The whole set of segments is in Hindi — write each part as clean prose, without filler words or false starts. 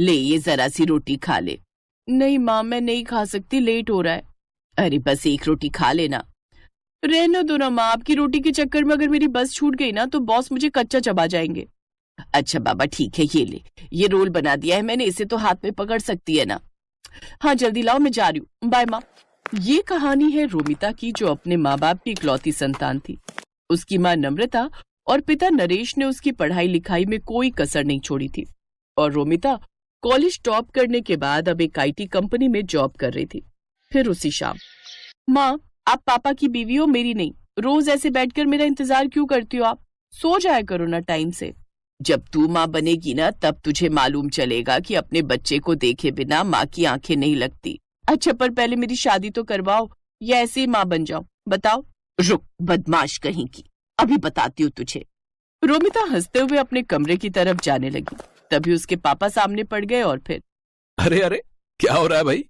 ले ये जरा सी रोटी खा ले। नहीं माँ, मैं नहीं खा सकती, लेट हो रहा है। अरे बस एक रोटी खा लेना। रहने दो ना माँ, आपकी रोटी के चक्कर में अगर मेरी बस छूट गई ना तो बॉस मुझे कच्चा चबा जाएंगे। अच्छा बाबा ठीक है, ये ले, ये रोल बना दिया है मैंने, इसे तो हाथ में पकड़ सकती है ना। हाँ जल्दी लाओ, मैं जा रही हूँ, बाय माँ। ये कहानी है रोमिता की, जो अपने माँ बाप की इकलौती संतान थी। उसकी माँ नम्रता और पिता नरेश ने उसकी पढ़ाई लिखाई में कोई कसर नहीं छोड़ी थी और रोमिता कॉलेज टॉप करने के बाद अब एक आईटी कंपनी में जॉब कर रही थी। फिर उसी शाम, माँ आप पापा की बीवी हो, मेरी नहीं। रोज ऐसे बैठकर मेरा इंतजार क्यों करती हो आप? सो जाया करो ना टाइम से। जब तू माँ बनेगी ना तब तुझे मालूम चलेगा कि अपने बच्चे को देखे बिना माँ की आंखें नहीं लगती। अच्छा पर पहले मेरी शादी तो करवाओ या ऐसे ही माँ बन जाओ, बताओ। रुक बदमाश कहीं की, अभी बताती हूँ तुझे। रोमिता हंसते हुए अपने कमरे की तरफ जाने लगी, तभी उसके पापा सामने पड़ गए और फिर, अरे अरे क्या हो रहा है भाई?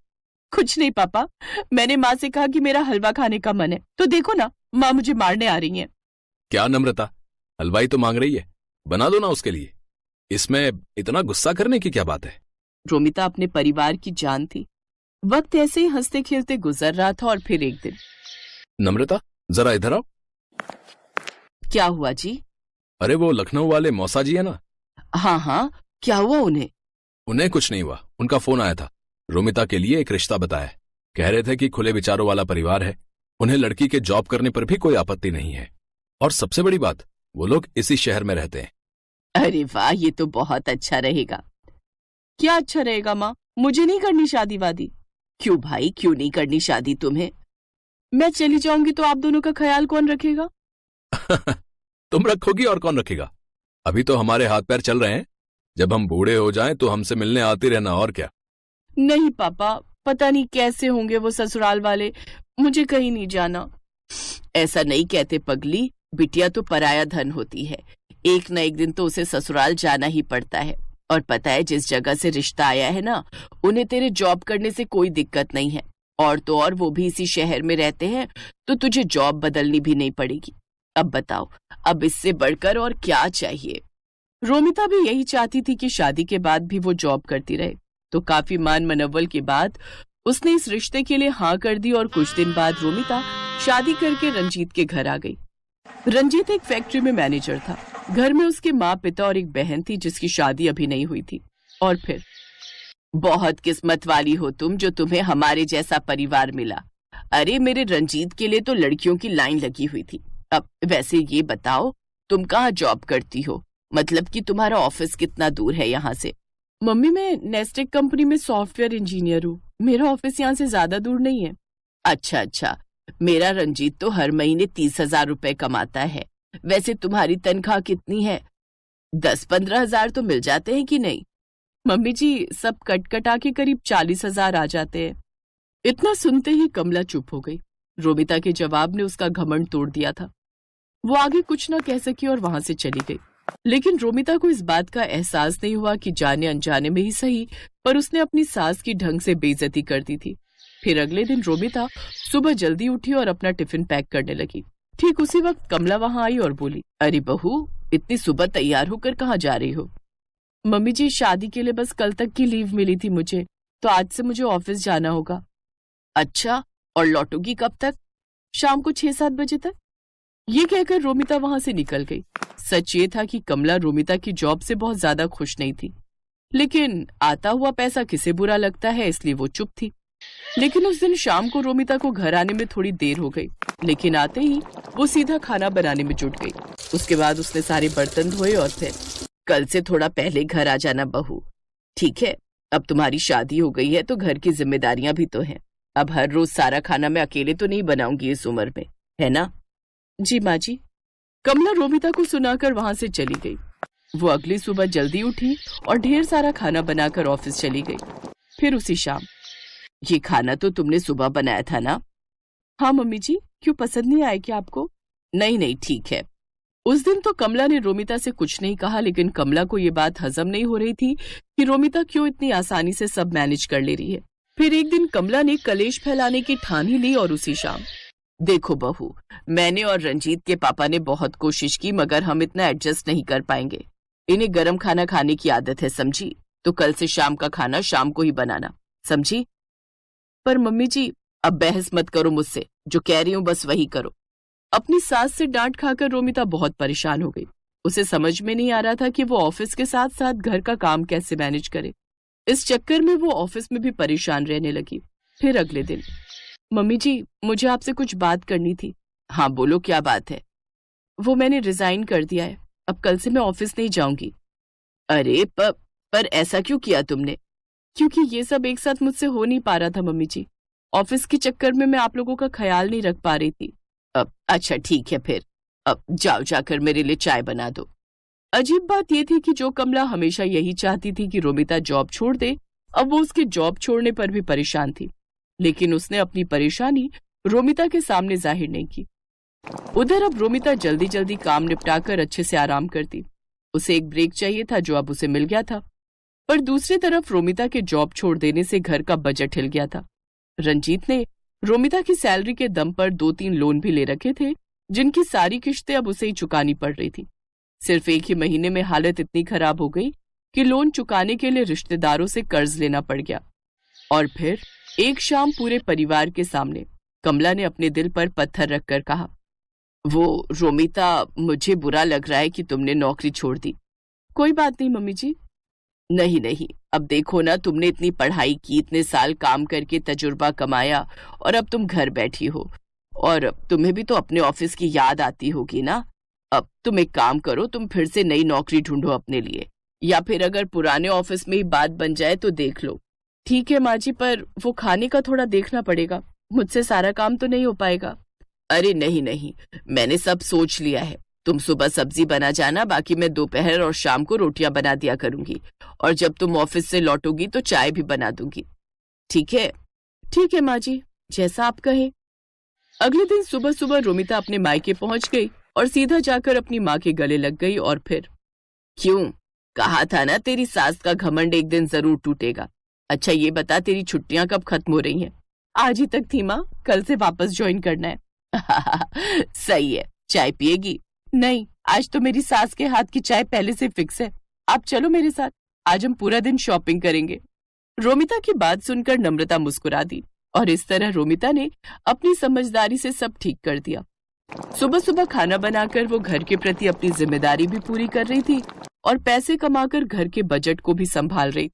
कुछ नहीं पापा, मैंने माँ से कहा कि मेरा हलवा खाने का मन है, तो देखो ना माँ मुझे मारने आ रही है। क्या नम्रता, हलवाई तो मांग रही है, बना दो ना उसके लिए, इसमें इतना गुस्सा करने की क्या बात है? रोमिता अपने परिवार की जान थी। वक्त ऐसे ही हंसते खेलते गुजर रहा था और फिर एक दिन, नम्रता जरा इधर आओ। क्या हुआ जी? अरे वो लखनऊ वाले मौसा जी है ना? हाँ हाँ, क्या हुआ उन्हें? उन्हें कुछ नहीं हुआ, उनका फोन आया था, रोमिता के लिए एक रिश्ता बताया। कह रहे थे कि खुले विचारों वाला परिवार है, उन्हें लड़की के जॉब करने पर भी कोई आपत्ति नहीं है, और सबसे बड़ी बात वो लोग इसी शहर में रहते हैं। अरे वाह, ये तो बहुत अच्छा रहेगा। क्या अच्छा रहेगा माँ? मुझे नहीं करनी शादी वादी। क्यों भाई, क्यों नहीं करनी शादी तुम्हें? मैं चली जाऊंगी तो आप दोनों का ख्याल कौन रखेगा? तुम रखोगी और कौन रखेगा? अभी तो हमारे हाथ पैर चल रहे हैं, जब हम बूढ़े हो जाएं तो हमसे मिलने आती रहना, और क्या। नहीं पापा, पता नहीं कैसे होंगे वो ससुराल वाले, मुझे कहीं नहीं जाना। ऐसा नहीं कहते पगली, बिटिया तो पराया धन होती है, एक न एक दिन तो उसे ससुराल जाना ही पड़ता है। और पता है जिस जगह से रिश्ता आया है ना, उन्हें तेरे जॉब करने से कोई दिक्कत नहीं है, और तो और वो भी इसी शहर में रहते हैं, तो तुझे जॉब बदलनी भी नहीं पड़ेगी। अब बताओ, अब इससे बढ़कर और क्या चाहिए? रोमिता भी यही चाहती थी कि शादी के बाद भी वो जॉब करती रहे, तो काफी मान मनव्वल के बाद उसने इस रिश्ते के लिए हाँ कर दी और कुछ दिन बाद रोमिता शादी करके रंजीत के घर आ गई। रंजीत एक फैक्ट्री में मैनेजर था। घर में उसके माँ पिता और एक बहन थी जिसकी शादी अभी नहीं हुई थी। और फिर, बहुत किस्मत वाली हो तुम जो तुम्हें हमारे जैसा परिवार मिला। अरे मेरे रंजीत के लिए तो लड़कियों की लाइन लगी हुई थी। अब वैसे ये बताओ, तुम कहाँ जॉब करती हो? मतलब कि तुम्हारा ऑफिस कितना दूर है यहाँ से? मम्मी, मैं नेस्टेक कंपनी में सॉफ्टवेयर इंजीनियर हूँ, मेरा ऑफिस यहाँ से ज्यादा दूर नहीं है। अच्छा, मेरा रंजीत तो हर महीने 30,000 रुपए कमाता है। वैसे तुम्हारी तनख्वाह कितनी है? 10-15 हजार तो मिल जाते हैं कि नहीं? मम्मी जी, सब कट कटा के करीब 40,000 आ जाते हैं। इतना सुनते ही कमला चुप हो गई। रोमिता के जवाब ने उसका घमंड तोड़ दिया था। वो आगे कुछ न कह सकी और वहां से चली गई। लेकिन रोमिता को इस बात का एहसास नहीं हुआ कि जाने अनजाने में ही सही, पर उसने अपनी सास की ढंग से बेइज्जती कर दी थी। फिर अगले दिन रोमिता सुबह जल्दी उठी और अपना टिफिन पैक करने लगी। ठीक उसी वक्त कमला वहां आई और बोली, अरे बहू, इतनी सुबह तैयार होकर कहाँ जा रही हो? मम्मी जी, शादी के लिए बस कल तक की लीव मिली थी मुझे, तो आज से मुझे ऑफिस जाना होगा। अच्छा, और लौटोगी कब तक? शाम को 6-7 बजे तक। ये कहकर रोमिता वहां से निकल गई। सच ये था कि कमला रोमिता की जॉब से बहुत ज्यादा खुश नहीं थी, लेकिन आता हुआ पैसा किसे बुरा लगता है, इसलिए वो चुप थी। लेकिन उस दिन शाम को रोमिता को घर आने में थोड़ी देर हो गई, लेकिन आते ही वो सीधा खाना बनाने में जुट गई। उसके बाद उसने सारे बर्तन धोए और फिर, कल से थोड़ा पहले घर आ जाना बहू, ठीक है? अब तुम्हारी शादी हो गई है तो घर की जिम्मेदारियां भी तो हैं। अब हर रोज सारा खाना मैं अकेले तो नहीं बनाऊंगी इस उम्र में, है ना? जी माँ जी। कमला रोमिता को सुनाकर वहां से चली गई। वो अगली सुबह जल्दी उठी और ढेर सारा खाना बनाकर ऑफिस चली गई। फिर उसी शाम, ये खाना तो तुमने सुबह बनाया था ना? हाँ मम्मी जी, क्यों पसंद नहीं आया क्या आपको? नहीं, ठीक है। उस दिन तो कमला ने रोमिता से कुछ नहीं कहा, लेकिन कमला को ये बात हजम नहीं हो रही थी कि रोमिता क्यों इतनी आसानी से सब मैनेज कर ले रही है। फिर एक दिन कमला ने कलेश फैलाने की ठान ही ली और उसी शाम, देखो बहू, मैंने और रंजीत के पापा ने बहुत कोशिश की, मगर हम इतना एडजस्ट नहीं कर पाएंगे। इन्हें गरम खाना खाने की आदत है, समझी? तो कल से शाम का खाना शाम को ही बनाना, समझी? पर मम्मी जी, अब बहस मत करो मुझसे, जो कह रही हूं बस वही करो। अपनी सास से डांट खाकर रोमिता बहुत परेशान हो गई। उसे समझ में नहीं आ रहा था कि वो ऑफिस के साथ साथ घर का काम कैसे मैनेज करे। इस चक्कर में वो ऑफिस में भी परेशान रहने लगी। फिर अगले दिन, मम्मी जी, मुझे आपसे कुछ बात करनी थी। हाँ बोलो, क्या बात है? वो मैंने रिजाइन कर दिया है, अब कल से मैं ऑफिस नहीं जाऊंगी। अरे पर ऐसा क्यों किया तुमने? क्योंकि ये सब एक साथ मुझसे हो नहीं पा रहा था मम्मी जी। ऑफिस के चक्कर में मैं आप लोगों का ख्याल नहीं रख पा रही थी। अब अच्छा ठीक है, फिर अब जाओ, जाकर मेरे लिए चाय बना दो। अजीब बात यह थी कि जो कमला हमेशा यही चाहती थी कि रोमिता जॉब छोड़ दे, अब वो उसके जॉब छोड़ने पर भी परेशान थी। लेकिन उसने अपनी परेशानी रोमिता के सामने जाहिर नहीं की। उधर अब रोमिता जल्दी जल्दी काम निपटाकर अच्छे से आराम करती। उसे एक ब्रेक चाहिए था जो अब उसे मिल गया था। पर दूसरी तरफ रोमिता के जॉब छोड़ देने से घर का बजट हिल गया था। रंजीत ने रोमिता की सैलरी के दम पर 2-3 लोन भी ले रखे थे, जिनकी सारी किश्तें अब उसे ही चुकानी पड़ रही थी। सिर्फ एक ही महीने में हालत इतनी खराब हो गई कि लोन चुकाने के लिए रिश्तेदारों से कर्ज लेना पड़ गया। और फिर एक शाम पूरे परिवार के सामने कमला ने अपने दिल पर पत्थर रखकर कहा, वो रोमिता, मुझे बुरा लग रहा है कि तुमने नौकरी छोड़ दी। कोई बात नहीं मम्मी जी। नहीं नहीं, अब देखो ना, तुमने इतनी पढ़ाई की, इतने साल काम करके तजुर्बा कमाया, और अब तुम घर बैठी हो, और तुम्हें भी तो अपने ऑफिस की याद आती होगी ना। अब तुम एक काम करो, तुम फिर से नई नौकरी ढूंढो अपने लिए, या फिर अगर पुराने ऑफिस में ही बात बन जाए तो देख लो। ठीक है माँ जी, पर वो खाने का थोड़ा देखना पड़ेगा, मुझसे सारा काम तो नहीं हो पाएगा। अरे नहीं नहीं, मैंने सब सोच लिया है। तुम सुबह सब्जी बना जाना, बाकी मैं दोपहर और शाम को रोटियां बना दिया करूंगी, और जब तुम ऑफिस से लौटोगी तो चाय भी बना दूंगी। ठीक है? ठीक है माँ जी, जैसा आप कहें। अगले दिन सुबह सुबह रोमिता अपने मायके पहुंच गई और सीधा जाकर अपनी माँ के गले लग गई। और फिर, क्यों? कहा था ना, तेरी सास का घमंड एक दिन जरूर टूटेगा। अच्छा ये बता, तेरी छुट्टियां कब खत्म हो रही हैं? आज ही तक थी माँ, कल से वापस ज्वाइन करना है। सही है, चाय पिएगी? नहीं, आज तो मेरी सास के हाथ की चाय पहले से फिक्स है। आप चलो मेरे साथ, आज हम पूरा दिन शॉपिंग करेंगे। रोमिता की बात सुनकर नम्रता मुस्कुरा दी, और इस तरह रोमिता ने अपनी समझदारी से सब ठीक कर दिया। सुबह सुबह खाना बनाकर वो घर के प्रति अपनी जिम्मेदारी भी पूरी कर रही थी, और पैसे कमाकर घर के बजट को भी संभाल रही।